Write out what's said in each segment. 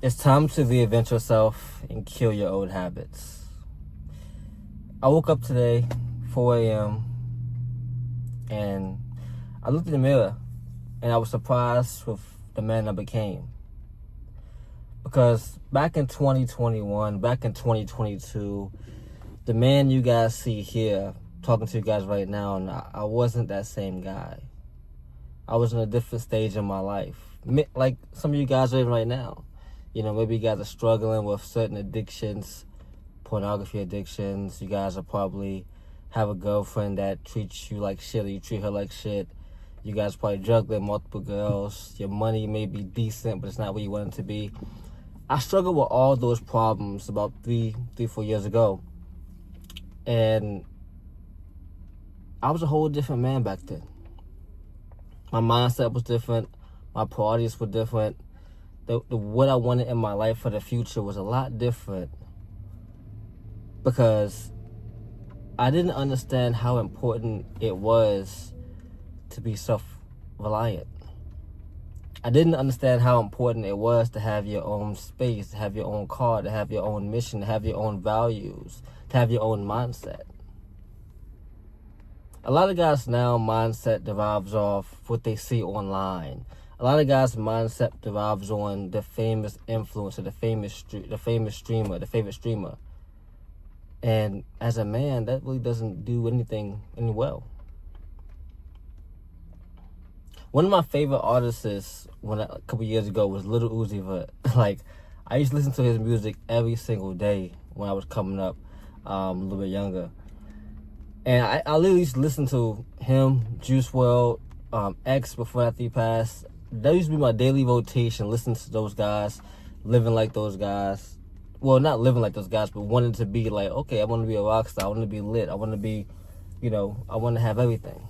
It's time to reinvent yourself and kill your old habits. I woke up today, 4 a.m., and I looked in the mirror and I was surprised with the man I became. Because back in 2021, back in 2022, the man you guys see here, talking to you guys right now, and I wasn't that same guy. I was in a different stage in my life. Like some of you guys are in right now. You know, maybe you guys are struggling with certain addictions, pornography addictions. You guys are probably have a girlfriend that treats you like shit or you treat her like shit. You guys probably juggling multiple girls. Your money may be decent, but it's not where you want it to be. I struggled with all those problems about 4 years ago. And I was a whole different man back then. My mindset was different. My priorities were different. What I wanted in my life for the future was a lot different because I didn't understand how important it was to be self-reliant. I didn't understand how important it was to have your own space, to have your own car, to have your own mission, to have your own values, to have your own mindset. A lot of guys now mindset derives off what they see online. A lot of guys' mindset derives on the famous influencer, the famous streamer, the favorite streamer. And as a man, that really doesn't do anything any well. One of my favorite artists a couple years ago was Lil Uzi Vert. Like, I used to listen to his music every single day when I was coming up, a little bit younger. And I literally used to listen to him, Juice WRLD, X before after he passed. That used to be my daily rotation, listening to those guys, living like those guys. Well, not living like those guys, but wanting to be like, okay, I want to be a rock star. I want to be lit. I want to be, I want to have everything.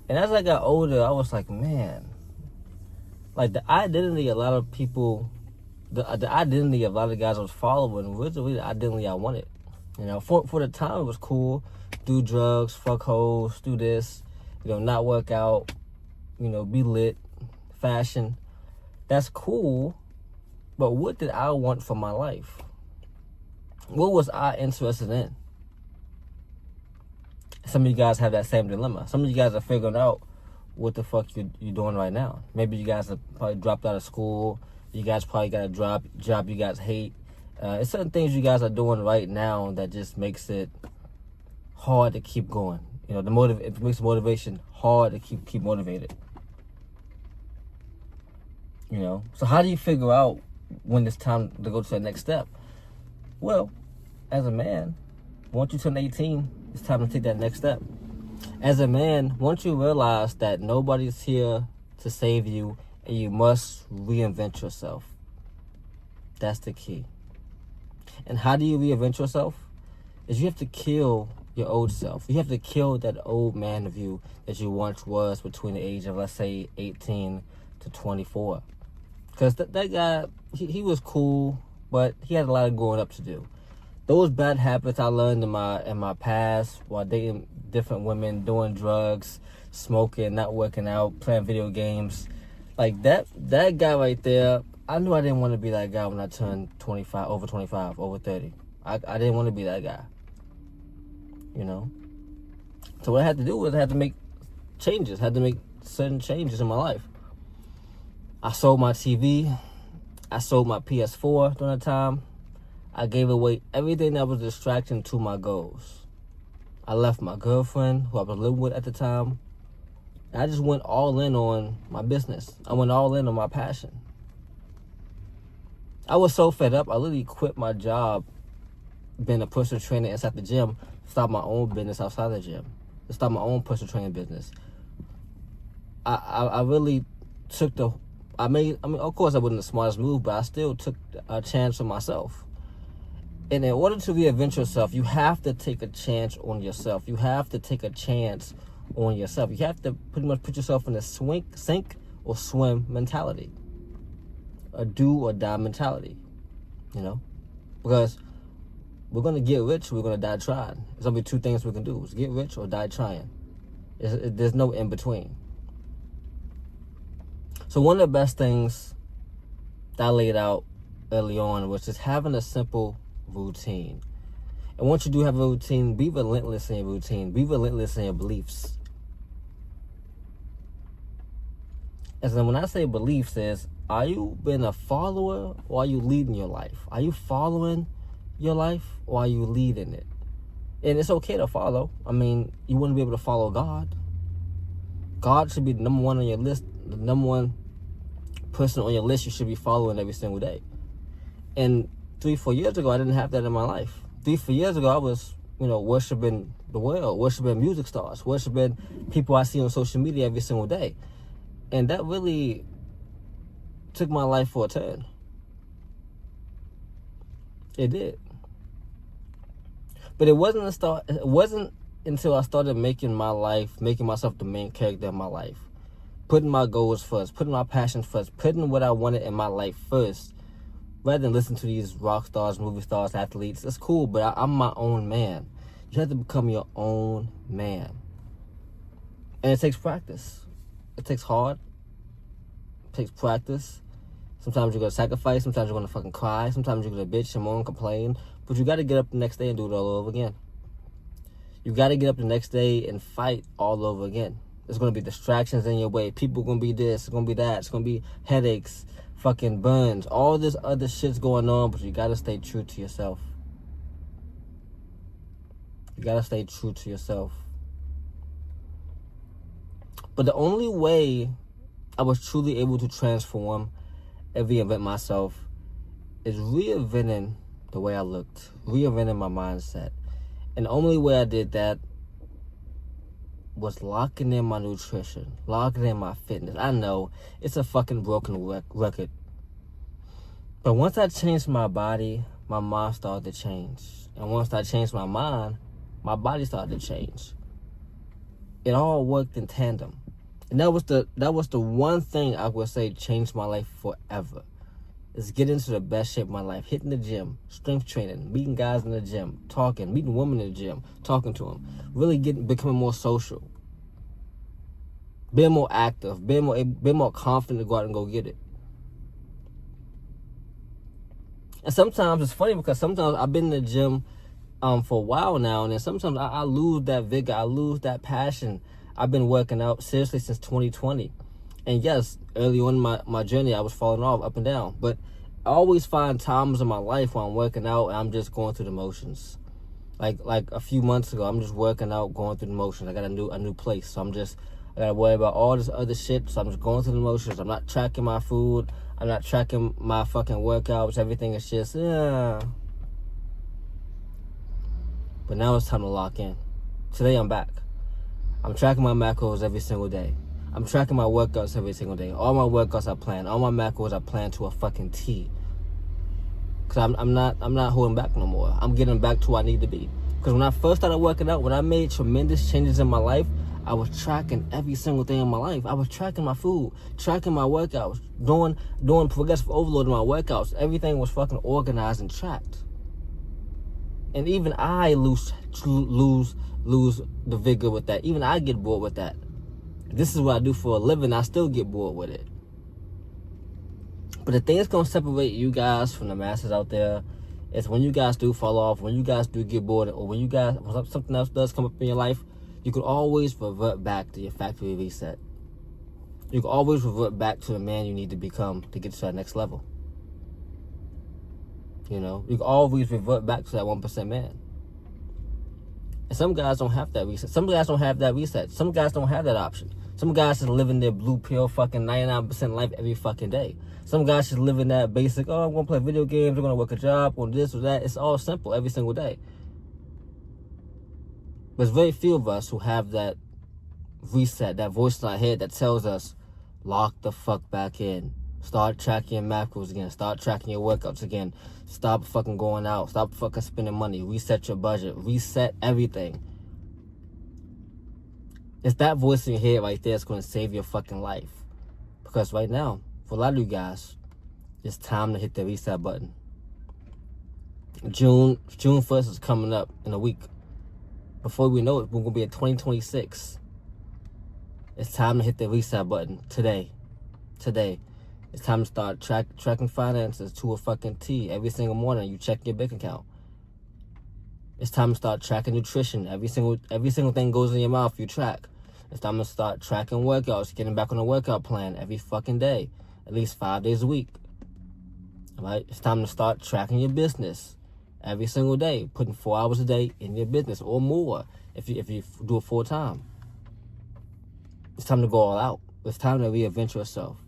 And as I got older, I was like, man, like the identity a lot of people, the identity of a lot of guys I was following was really the identity I wanted. For the time it was cool. Do drugs, fuck hoes, do this, not work out, be lit, fashion. That's cool, but what did I want for my life? What was I interested in? Some of you guys have that same dilemma. Some of you guys are figuring out what the fuck you're doing right now. Maybe you guys have probably dropped out of school. You guys probably got a job you guys hate. It's certain things you guys are doing right now that just makes it hard to keep going. It makes motivation hard to keep motivated. So how do you figure out when it's time to go to the next step? Well, as a man, once you turn 18, it's time to take that next step. As a man, once you realize that nobody's here to save you and you must reinvent yourself, that's the key. And how do you reinvent yourself? Is you have to kill your old self. You have to kill that old man of you that you once was between the age of, let's say, 18 to 24. Because that guy, he was cool, but he had a lot of growing up to do. Those bad habits I learned in my past while dating different women, doing drugs, smoking, not working out, playing video games, like that guy right there, I knew I didn't want to be that guy when I turned 25, over 30. I didn't want to be that guy. So what I had to do was I had to make changes, had to make certain changes in my life. I sold my TV. I sold my PS4 during that time. I gave away everything that was a distraction to my goals. I left my girlfriend, who I was living with at the time. And I just went all in on my business. I went all in on my passion. I was so fed up, I literally quit my job being a personal trainer inside the gym, start my own business outside the gym, to start my own personal training business. I really took of course I wasn't the smartest move, but I still took a chance on myself. And in order to reinvent yourself, you have to take a chance on yourself. You have to take a chance on yourself. You have to pretty much put yourself in a sink or swim mentality. A do or die mentality, because we're going to get rich, we're going to die trying. There's only two things we can do, is get rich or die trying. There's no in between. So one of the best things that I laid out early on was just having a simple routine. And once you do have a routine, be relentless in your routine. Be relentless in your beliefs. And so when I say beliefs is, are you being a follower or are you leading your life? Are you following your life or are you leading it? And it's okay to follow. I mean, you wouldn't be able to follow God. God should be the number one on your list, the number one person on your list you should be following every single day. And 3-4 years ago, I didn't have that in my life. 3-4 years ago, I was, worshiping the world, worshiping music stars, worshiping people I see on social media every single day. And that really took my life for a turn. It did. But it wasn't until I started making myself the main character of my life. Putting my goals first, putting my passion first, putting what I wanted in my life first. Rather than listen to these rock stars, movie stars, athletes. It's cool, but I'm my own man. You have to become your own man. And it takes practice. It takes hard. It takes practice. Sometimes you're going to sacrifice. Sometimes you're going to fucking cry. Sometimes you're going to bitch and moan, complain. But you got to get up the next day and do it all over again. You got to get up the next day and fight all over again. There's going to be distractions in your way. People are going to be this. It's going to be that. It's going to be headaches, fucking burns. All this other shit's going on, but you got to stay true to yourself. You got to stay true to yourself. But the only way I was truly able to transform and reinvent myself is reinventing the way I looked, reinventing my mindset. And the only way I did that was locking in my nutrition, locking in my fitness. I know it's a fucking broken record. But once I changed my body, my mind started to change. And once I changed my mind, my body started to change. It all worked in tandem. And that was the one thing I would say changed my life forever. Is getting into the best shape of my life, hitting the gym, strength training, meeting guys in the gym, talking, meeting women in the gym, talking to them, really becoming more social, being more active, being more confident to go out and go get it. And sometimes it's funny because sometimes I've been in the gym for a while now, and then sometimes I lose that vigor, I lose that passion. I've been working out seriously since 2020. And yes, early on in my journey, I was falling off up and down. But I always find times in my life where I'm working out and I'm just going through the motions. Like a few months ago, I'm just working out, going through the motions. I got a new place, so I got to worry about all this other shit. So I'm just going through the motions. I'm not tracking my food. I'm not tracking my fucking workouts. Everything is just, But now it's time to lock in. Today I'm back. I'm tracking my macros every single day. I'm tracking my workouts every single day. All my workouts I plan. All my macros I plan to a fucking T. Cause I'm not holding back no more. I'm getting back to where I need to be. Cause when I first started working out, when I made tremendous changes in my life, I was tracking every single thing in my life. I was tracking my food, tracking my workouts, doing progressive overload in my workouts. Everything was fucking organized and tracked. And even I lose the vigor with that. Even I get bored with that. This is what I do for a living. I still get bored with it. But the thing that's going to separate you guys from the masses out there is when you guys do fall off, when you guys do get bored, or when something else does come up in your life, you can always revert back to your factory reset. You can always revert back to the man you need to become to get to that next level. You can always revert back to that 1% man. And some guys don't have that reset. Some guys don't have that reset. Some guys don't have that option. Some guys just living their blue pill fucking 99% life every fucking day. Some guys just living that basic, I'm going to play video games, I'm going to work a job, or this or that. It's all simple every single day. There's very few of us who have that reset, that voice in our head that tells us, lock the fuck back in. Start tracking your macros again. Start tracking your workouts again. Stop fucking going out. Stop fucking spending money. Reset your budget. Reset everything. It's that voice in your head right there that's going to save your fucking life. Because right now, for a lot of you guys, it's time to hit the reset button. June 1st is coming up in a week. Before we know it, we're going to be in 2026. It's time to hit the reset button today. It's time to start tracking finances to a fucking T. Every single morning, you check your bank account. It's time to start tracking nutrition. Every single thing goes in your mouth, you track. It's time to start tracking workouts, getting back on a workout plan every fucking day, at least 5 days a week. Right? It's time to start tracking your business every single day, putting 4 hours a day in your business or more if you do it full time. It's time to go all out. It's time to reinvent yourself.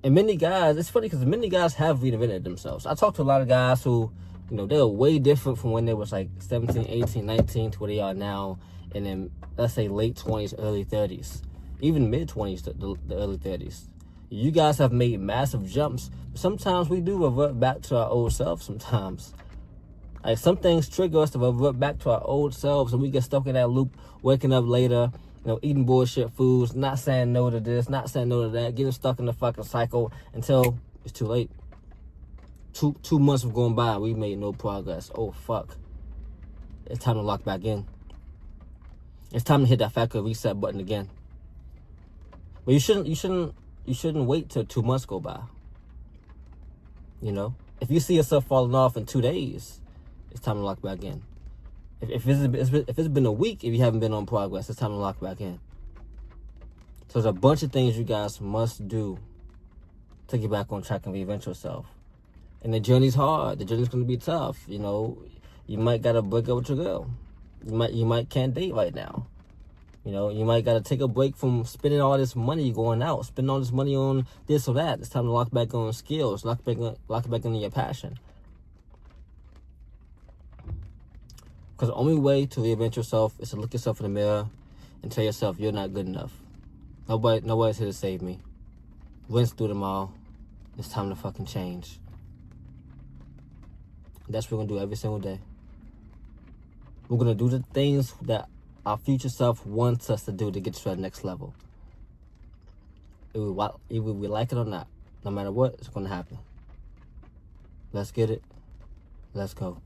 And many guys, it's funny because many guys have reinvented themselves. I talk to a lot of guys who, they were way different from when they was like 17, 18, 19 to where they are now, and then let's say late 20s, early 30s, even mid 20s to the early 30s. You guys have made massive jumps. Sometimes we do revert back to our old selves sometimes. Like some things trigger us to revert back to our old selves, and we get stuck in that loop, waking up later, eating bullshit foods, not saying no to this, not saying no to that, getting stuck in the fucking cycle until it's too late. Two months have gone by, we made no progress. Oh fuck. It's time to lock back in. It's time to hit that factory reset button again. But you shouldn't wait till 2 months go by. If you see yourself falling off in 2 days, it's time to lock back in. If it's been a week, if you haven't been on progress, it's time to lock back in. So there's a bunch of things you guys must do to get back on track and reinvent yourself. And the journey's hard. The journey's going to be tough. You might got to break up with your girl. You might can't date right now. You might got to take a break from spending all this money going out, spending all this money on this or that. It's time to lock back on skills, lock back into your passion. Because the only way to reinvent yourself is to look yourself in the mirror and tell yourself you're not good enough. Nobody's here to save me. Rinse through them all. It's time to fucking change. That's what we're going to do every single day. We're going to do the things that our future self wants us to do to get to that next level. Either we like it or not, no matter what, it's going to happen. Let's get it. Let's go.